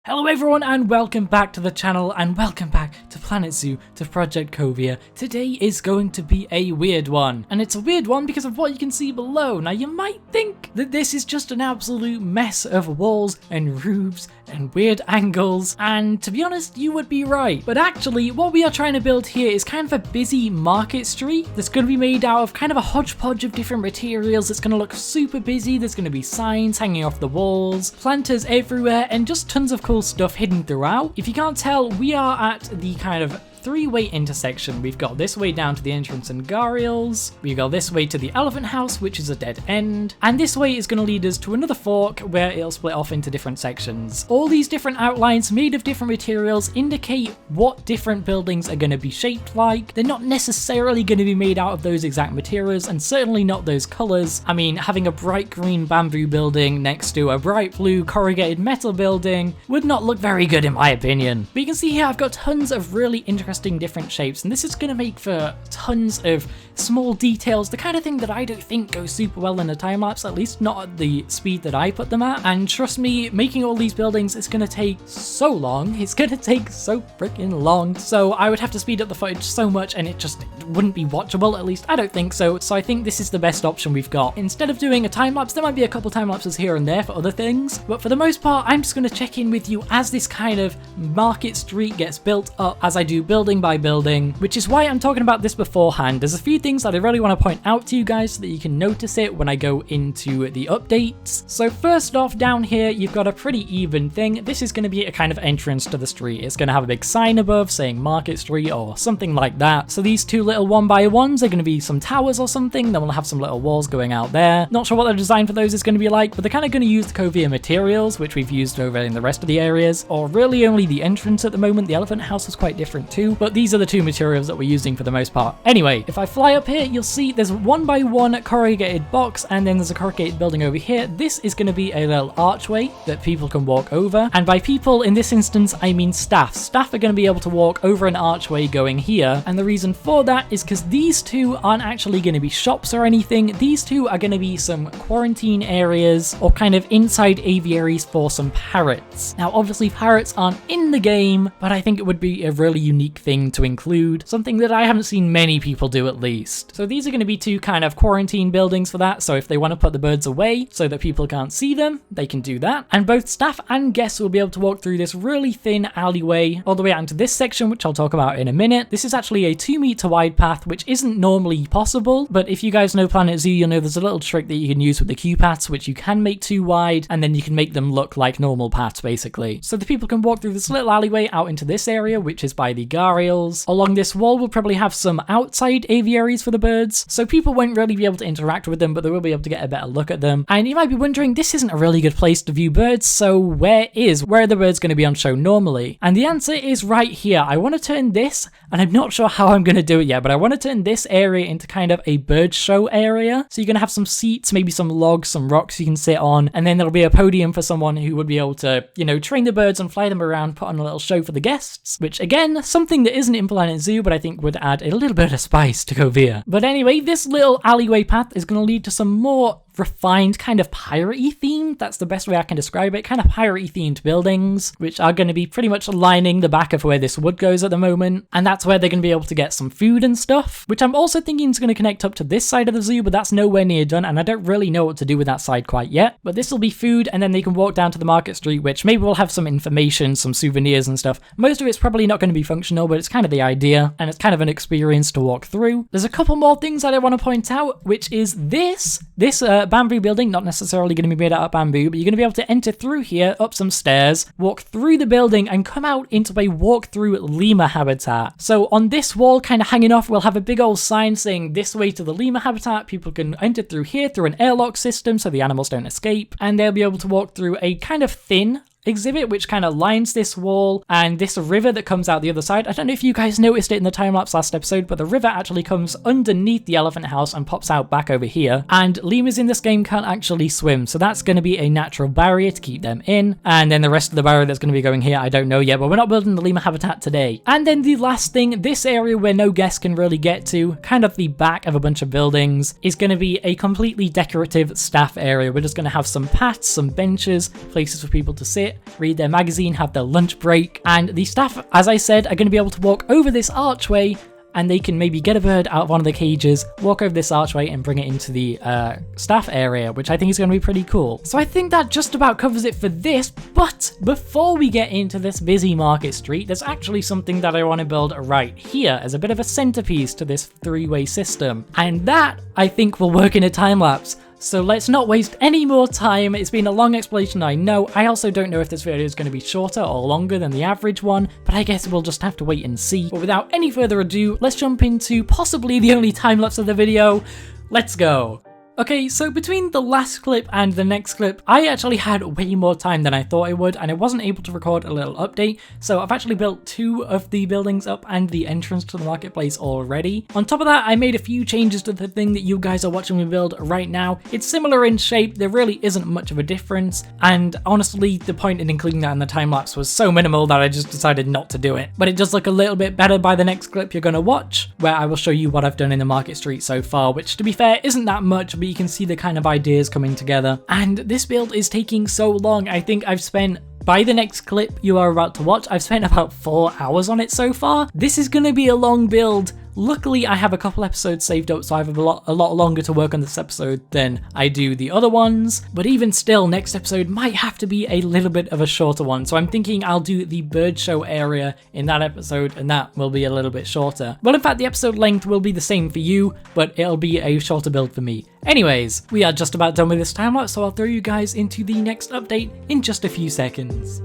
Hello everyone and welcome back to the channel and welcome back to Planet Zoo to Project COVEA. Today is going to be a weird one, and it's a weird one because of what you can see below. Now you might think that this is just an absolute mess of walls and roofs and weird angles, and to be honest you would be right. But actually what we are trying to build here is kind of a busy market street that's going to be made out of kind of a hodgepodge of different materials. It's going to look super busy. There's going to be signs hanging off the walls, planters everywhere, and just tons of cool stuff hidden throughout. If you can't tell, we are at the kind of three-way intersection. We've got this way down to the entrance and Garials, we go this way to the elephant house, which is a dead end, and this way is going to lead us to another fork where it'll split off into different sections. All these different outlines made of different materials indicate what different buildings are going to be shaped like. They're not necessarily going to be made out of those exact materials, and certainly not those colors. I mean, having a bright green bamboo building next to a bright blue corrugated metal building would not look very good in my opinion. But you can see here I've got tons of really interesting different shapes, and this is going to make for tons of small details, the kind of thing that I don't think goes super well in a time lapse, at least not at the speed that I put them at. And trust me, making all these buildings is going to take so long. It's going to take so freaking long, so I would have to speed up the footage so much and it just wouldn't be watchable. At least I don't think so. So I think this is the best option we've got. Instead of doing a time lapse, there might be a couple time lapses here and there for other things, but for the most part I'm just going to check in with you as this kind of market street gets built up, as I do building by building, which is why I'm talking about this beforehand. There's a few things that I really want to point out to you guys so that you can notice it when I go into the updates. So first off, down here you've got a pretty even thing. This is going to be a kind of entrance to the street. It's going to have a big sign above saying Market Street or something like that. So these two little 1x1s are going to be some towers or something. Then we'll have some little walls going out there. Not sure what the design for those is going to be like, but they're kind of going to use the COVEA materials, which we've used over in the rest of the areas, or really only the entrance at the moment. The elephant house is quite different too, but these are the two materials that we're using for the most part. Anyway, if I fly up here, you'll see there's a 1x1 corrugated box, and then there's a corrugated building over here. This is going to be a little archway that people can walk over, and by people in this instance I mean staff. Staff are going to be able to walk over an archway going here, and the reason for that is because these two aren't actually going to be shops or anything. These two are going to be some quarantine areas or kind of inside aviaries for some parrots. Now obviously parrots aren't in the game, but I think it would be a really unique thing to include, something that I haven't seen many people do at least. So these are going to be two kind of quarantine buildings for that, so if they want to put the birds away so that people can't see them, they can do that. And both staff and guests will be able to walk through this really thin alleyway all the way out into this section, which I'll talk about in a minute. This is actually a 2-meter wide path, which isn't normally possible, but if you guys know Planet Zoo, you'll know there's a little trick that you can use with the queue paths, which you can make too wide, and then you can make them look like normal paths basically. So the people can walk through this little alleyway out into this area, which is by the Garials. Along this wall we'll probably have some outside aviaries for the birds, so people won't really be able to interact with them, but they will be able to get a better look at them. And you might be wondering, this isn't a really good place to view birds, so where are the birds going to be on show normally? And the answer is right here. I want to turn this, and I'm not sure how I'm going to do it yet, but I want to turn this area into kind of a bird show area. So you're going to have some seats, maybe some logs, some rocks you can sit on, and then there'll be a podium for someone who would be able to, you know, train the birds and fly them around, put on a little show for the guests, which again, something that isn't in Planet Zoo, but I think would add a little bit of spice to COVEA. But anyway, this little alleyway path is going to lead to some more refined kind of pirate-y themed, that's the best way I can describe it, kind of pirate-y themed buildings, which are going to be pretty much lining the back of where this wood goes at the moment, and that's where they're going to be able to get some food and stuff, which I'm also thinking is going to connect up to this side of the zoo, but that's nowhere near done, and I don't really know what to do with that side quite yet. But this will be food, and then they can walk down to the market street, which maybe will have some information, some souvenirs and stuff. Most of it's probably not going to be functional, but it's kind of the idea, and it's kind of an experience to walk through. There's a couple more things that I want to point out, which is this bamboo building, not necessarily going to be made out of bamboo, but you're going to be able to enter through here, up some stairs, walk through the building, and come out into a walk-through lemur habitat. So on this wall, kind of hanging off, we'll have a big old sign saying this way to the lemur habitat. People can enter through here through an airlock system so the animals don't escape, and they'll be able to walk through a kind of thin exhibit which kind of lines this wall and this river that comes out the other side. I don't know if you guys noticed it in the time-lapse last episode, but the river actually comes underneath the elephant house and pops out back over here, and lemurs in this game can't actually swim, so that's going to be a natural barrier to keep them in. And then the rest of the barrier that's going to be going here, I don't know yet, but we're not building the lemur habitat today. And then the last thing, this area where no guests can really get to, kind of the back of a bunch of buildings, is going to be a completely decorative staff area. We're just going to have some paths, some benches, places for people to sit, sit, read their magazine, have their lunch break, and the staff, as I said, are going to be able to walk over this archway, and they can maybe get a bird out of one of the cages, walk over this archway and bring it into the staff area, which I think is going to be pretty cool. So I think that just about covers it for this, but before we get into this busy market street, there's actually something that I want to build right here as a bit of a centerpiece to this three-way system. And that, I think, will work in a time-lapse. So let's not waste any more time. It's been a long explanation, I know. I also don't know if this video is going to be shorter or longer than the average one, but I guess we'll just have to wait and see. But without any further ado, let's jump into possibly the only time-lapse of the video. Let's go. Okay, so between the last clip and the next clip, I actually had way more time than I thought I would, and I wasn't able to record a little update, so I've actually built 2 of the buildings up and the entrance to the marketplace already. On top of that, I made a few changes to the thing that you guys are watching me build right now. It's similar in shape, there really isn't much of a difference, and honestly, the point in including that in the time-lapse was so minimal that I just decided not to do it. But it does look a little bit better by the next clip you're gonna watch, where I will show you what I've done in the market street so far, which to be fair, isn't that much, but you can see the kind of ideas coming together. And this build is taking so long. I think I've spent, by the next clip you are about to watch, I've spent about 4 hours on it so far. This is going to be a long build. Luckily, I have a couple episodes saved up, so I have a lot longer to work on this episode than I do the other ones. But even still, next episode might have to be a little bit of a shorter one. So I'm thinking I'll do the bird show area in that episode, and that will be a little bit shorter. Well, in fact, the episode length will be the same for you, but it'll be a shorter build for me. Anyways, we are just about done with this time lapse, so I'll throw you guys into the next update in just a few seconds.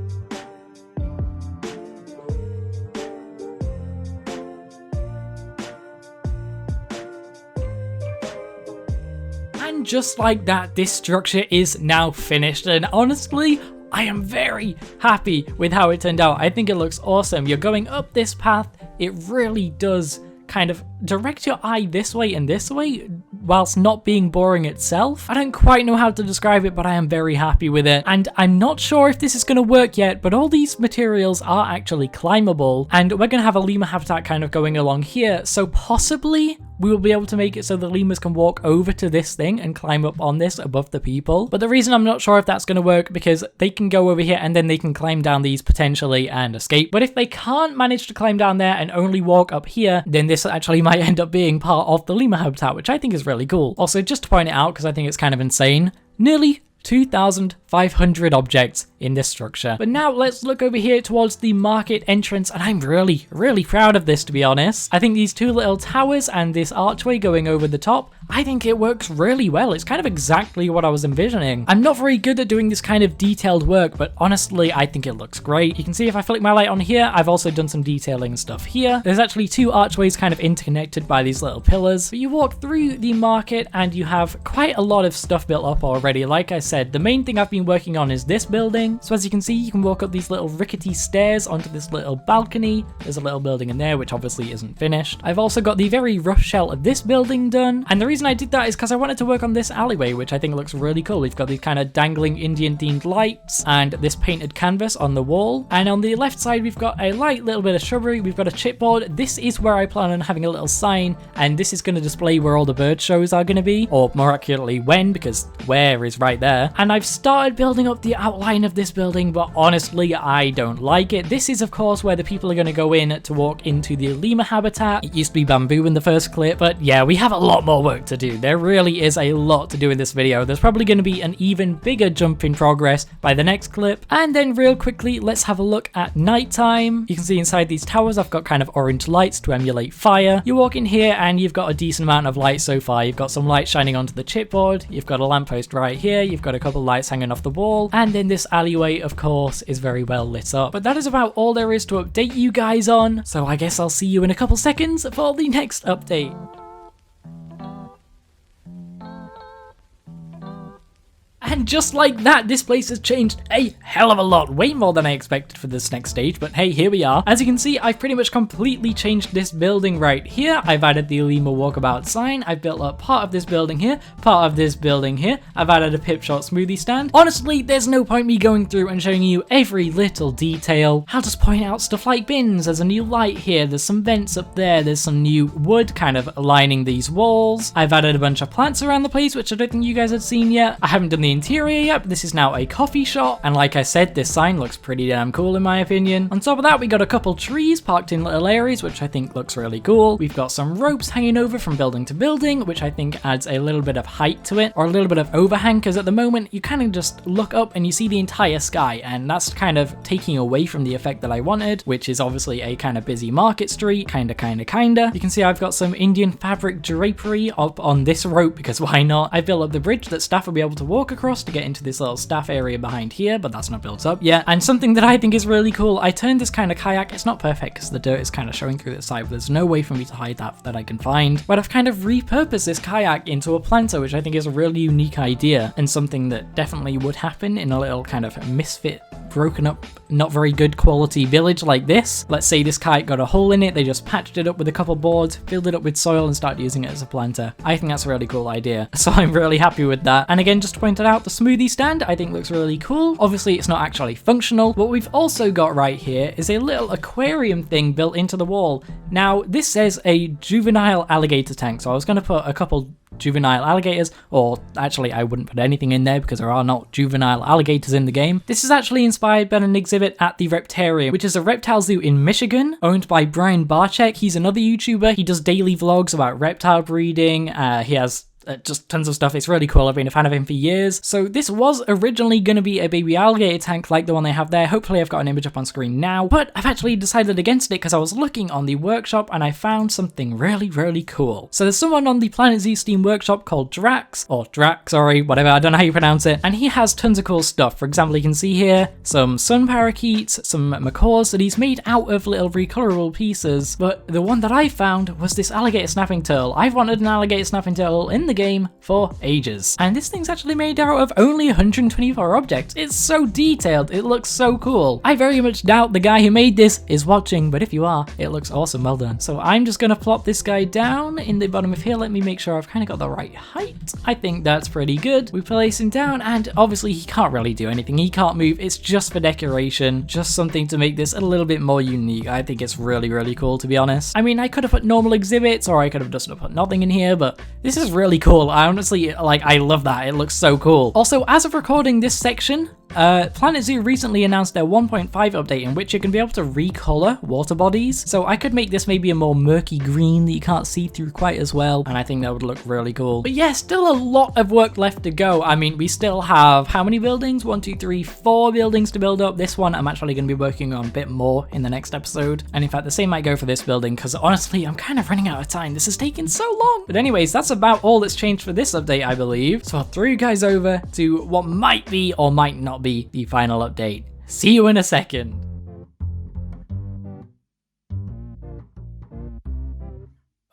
And just like that, this structure is now finished, and honestly, I am very happy with how it turned out. I think it looks awesome. You're going up this path, it really does kind of direct your eye this way and this way whilst not being boring itself. I don't quite know how to describe it, but I am very happy with it. And I'm not sure if this is going to work yet, but all these materials are actually climbable, and we're going to have a lemur habitat kind of going along here, so possibly we will be able to make it so the lemurs can walk over to this thing and climb up on this above the people. But the reason I'm not sure if that's going to work, because they can go over here and then they can climb down these potentially and escape. But if they can't manage to climb down there and only walk up here, then this actually might end up being part of the lemur habitat, which I think is really cool. Also, just to point it out, because I think it's kind of insane, nearly 2,500 objects in this structure. But now let's look over here towards the market entrance, and I'm really proud of this, to be honest. I think these 2 little towers and this archway going over the top, I think it works really well. It's kind of exactly what I was envisioning. I'm not very good at doing this kind of detailed work, but honestly, I think it looks great. You can see if I flick my light on here, I've also done some detailing stuff here. There's actually 2 archways kind of interconnected by these little pillars. But you walk through the market and you have quite a lot of stuff built up already. Like I said, the main thing I've been working on is this building. So as you can see, you can walk up these little rickety stairs onto this little balcony. There's a little building in there, which obviously isn't finished. I've also got the very rough shell of this building done. And the reason I did that is because I wanted to work on this alleyway, which I think looks really cool. We've got these kind of dangling Indian themed lights and this painted canvas on the wall. And on the left side, we've got a light little bit of shrubbery. We've got a chipboard. This is where I plan on having a little sign, and this is going to display where all the bird shows are going to be, or more accurately, when, because where is right there. And I've started building up the outline of this building, but honestly, I don't like it. This is, of course, where the people are going to go in to walk into the lemur habitat. It used to be bamboo in the first clip, but yeah, we have a lot more work to do. There really is a lot to do in this video. There's probably going to be an even bigger jump in progress by the next clip. And then real quickly, let's have a look at nighttime. You can see inside these towers, I've got kind of orange lights to emulate fire. You walk in here and you've got a decent amount of light so far. You've got some light shining onto the chipboard. You've got a lamppost right here. You've got a couple lights hanging off the wall, and then this alleyway, of course, is very well lit up. But that is about all there is to update you guys on, so I guess I'll see you in a couple seconds for the next update. And just like that, this place has changed a hell of a lot, way more than I expected for this next stage, but hey, here we are. As you can see, I've pretty much completely changed this building right here. I've added the lemur walkabout sign, I've built up part of this building here, part of this building here, I've added a pip shot smoothie stand. Honestly, there's no point me going through and showing you every little detail. I'll just point out stuff like bins. There's a new light here, there's some vents up there, there's some new wood kind of lining these walls. I've added a bunch of plants around the place, which I don't think you guys had seen yet. I haven't done the interior cafeteria yet, but this is now a coffee shop. And like I said, this sign looks pretty damn cool in my opinion. On top of that, we got a couple trees parked in little areas, which I think looks really cool. We've got some ropes hanging over from building to building, which I think adds a little bit of height to it, or a little bit of overhang, because at the moment you kind of just look up and you see the entire sky, and that's kind of taking away from the effect that I wanted, which is obviously a kind of busy market street, kinda. You can see I've got some Indian fabric drapery up on this rope, because why not? I built up the bridge that staff will be able to walk across to get into this little staff area behind here, but that's not built up yet. And something that I think is really cool, I turned this kind of kayak, it's not perfect because the dirt is kind of showing through the side, but there's no way for me to hide that I can find. But I've kind of repurposed this kayak into a planter, which I think is a really unique idea, and something that definitely would happen in a little kind of misfit, broken up, not very good quality village like this. Let's say this kayak got a hole in it, they just patched it up with a couple boards, filled it up with soil and started using it as a planter. I think that's a really cool idea, so I'm really happy with that. And again, just to point it out, the smoothie stand I think looks really cool. Obviously it's not actually functional. What we've also got right here is a little aquarium thing built into the wall. Now this says a juvenile alligator tank, so I was going to put a couple juvenile alligators, or actually I wouldn't put anything in there because there are not juvenile alligators in the game. This is actually inspired by an exhibit at the Reptarium, which is a reptile zoo in Michigan, owned by Brian Barczyk. He's another YouTuber. He does daily vlogs about reptile breeding. He has just tons of stuff. It's really cool. I've been a fan of him for years. So this was originally going to be a baby alligator tank like the one they have there. Hopefully I've got an image up on screen now, but I've actually decided against it because I was looking on the workshop and I found something really, really cool. So there's someone on the Planet Zoo Steam workshop called Drax, sorry, whatever, I don't know how you pronounce it, and he has tons of cool stuff. For example, you can see here some sun parakeets, some macaws that he's made out of little recolorable pieces, but the one that I found was this alligator snapping turtle. I've wanted an alligator snapping turtle in the game for ages, and this thing's actually made out of only 124 objects. It's so detailed, it looks so cool. I very much doubt the guy who made this is watching, but if you are, it looks awesome, well done. So I'm just gonna plop this guy down in the bottom of here. Let me make sure I've kind of got the right height. I think that's pretty good. We place him down, and obviously he can't really do anything, he can't move, it's just for decoration, just something to make this a little bit more unique. I think it's really, really cool, to be honest. I mean, I could have put normal exhibits, or I could have just put nothing in here, but this is really cool. I honestly, I love that. It looks so cool. Also, as of recording this section, Planet Zoo recently announced their 1.5 update in which you can be able to recolor water bodies. So I could make this maybe a more murky green that you can't see through quite as well, and I think that would look really cool. But yeah, still a lot of work left to go. I mean, we still have how many buildings? 1, 2, 3, 4 buildings to build up. This one I'm actually going to be working on a bit more in the next episode. And in fact, the same might go for this building, because honestly, I'm kind of running out of time. This has taken so long. But anyways, that's about all that's changed for this update, I believe. So I'll throw you guys over to what might be or might not be the final update. See you in a second.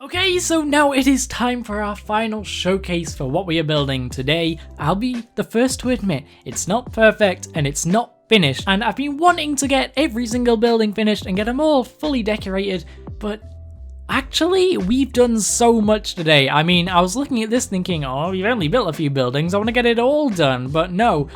Okay, so now it is time for our final showcase for what we are building today. I'll be the first to admit, it's not perfect and it's not finished, and I've been wanting to get every single building finished and get them all fully decorated, but actually, we've done so much today. I mean, I was looking at this thinking, oh, you've only built a few buildings, I want to get it all done, but no.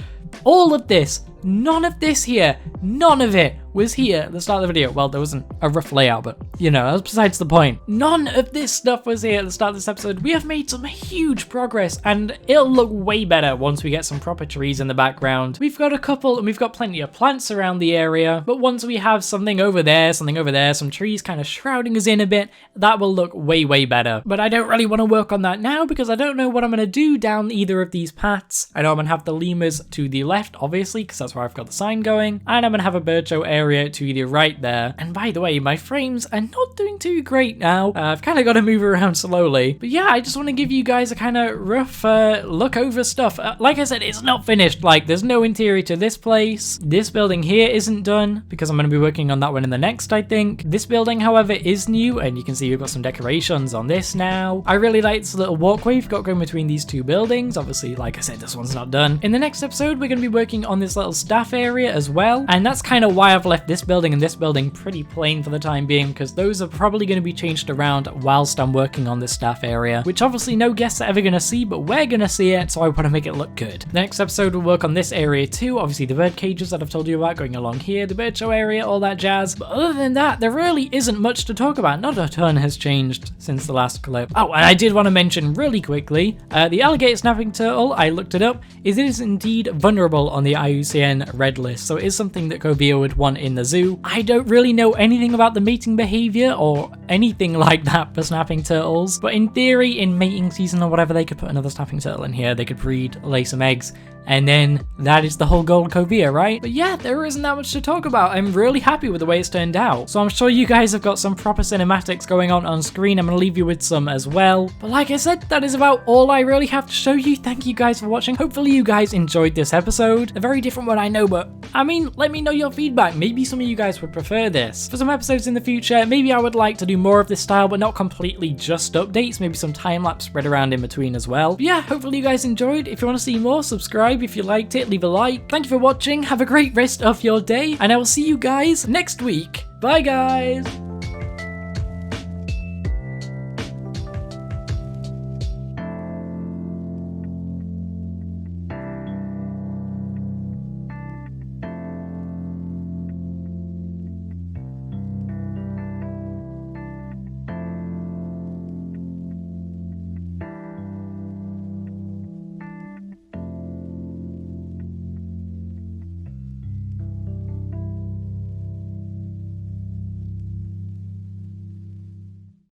All of this, none of this here, none of it was here at the start of the video. Well, there wasn't a rough layout, but you know, that's besides the point. None of this stuff was here at the start of this episode. We have made some huge progress, and it'll look way better once we get some proper trees in the background. We've got a couple, and we've got plenty of plants around the area, but once we have something over there, some trees kind of shrouding us in a bit, that will look way, way better. But I don't really want to work on that now, because I don't know what I'm going to do down either of these paths. I know I'm going to have the lemurs to the left, obviously, because that's where I've got the sign going, and I'm going to have a bird show area to the right there. And by the way, my frames are not doing too great now. I've kind of got to move around slowly. But yeah, I just want to give you guys a kind of rough look over stuff. Like I said, it's not finished. Like, there's no interior to this place. This building here isn't done because I'm going to be working on that one in the next, I think. This building, however, is new, and you can see we've got some decorations on this now. I really like this little walkway we've got going between these two buildings. Obviously, like I said, this one's not done. In the next episode, we're going to be working on this little staff area as well, and that's kind of why I've left left this building and this building pretty plain for the time being, because those are probably going to be changed around whilst I'm working on this staff area, which obviously no guests are ever going to see, but we're going to see it, so I want to make it look good. The next episode will work on this area too, obviously the bird cages that I've told you about going along here, the bird show area, all that jazz. But other than that, there really isn't much to talk about. Not a ton has changed since the last clip. Oh, and I did want to mention really quickly, the alligator snapping turtle, I looked it up, it is indeed vulnerable on the IUCN red list, so it is something that COVEA would want in the zoo. I don't really know anything about the mating behavior or anything like that for snapping turtles, but in theory, in mating season or whatever, they could put another snapping turtle in here, they could breed, lay some eggs, and then that is the whole goal of COVEA, right? But yeah, there isn't that much to talk about. I'm really happy with the way it's turned out. So I'm sure you guys have got some proper cinematics going on screen. I'm going to leave you with some as well. But like I said, that is about all I really have to show you. Thank you guys for watching. Hopefully you guys enjoyed this episode. A very different one, I know, but I mean, let me know your feedback. Maybe some of you guys would prefer this. For some episodes in the future, maybe I would like to do more of this style, but not completely just updates. Maybe some time-lapse spread around in between as well. But yeah, hopefully you guys enjoyed. If you want to see more, subscribe. If you liked it, leave a like. Thank you for watching. Have a great rest of your day, and I will see you guys next week. Bye, guys.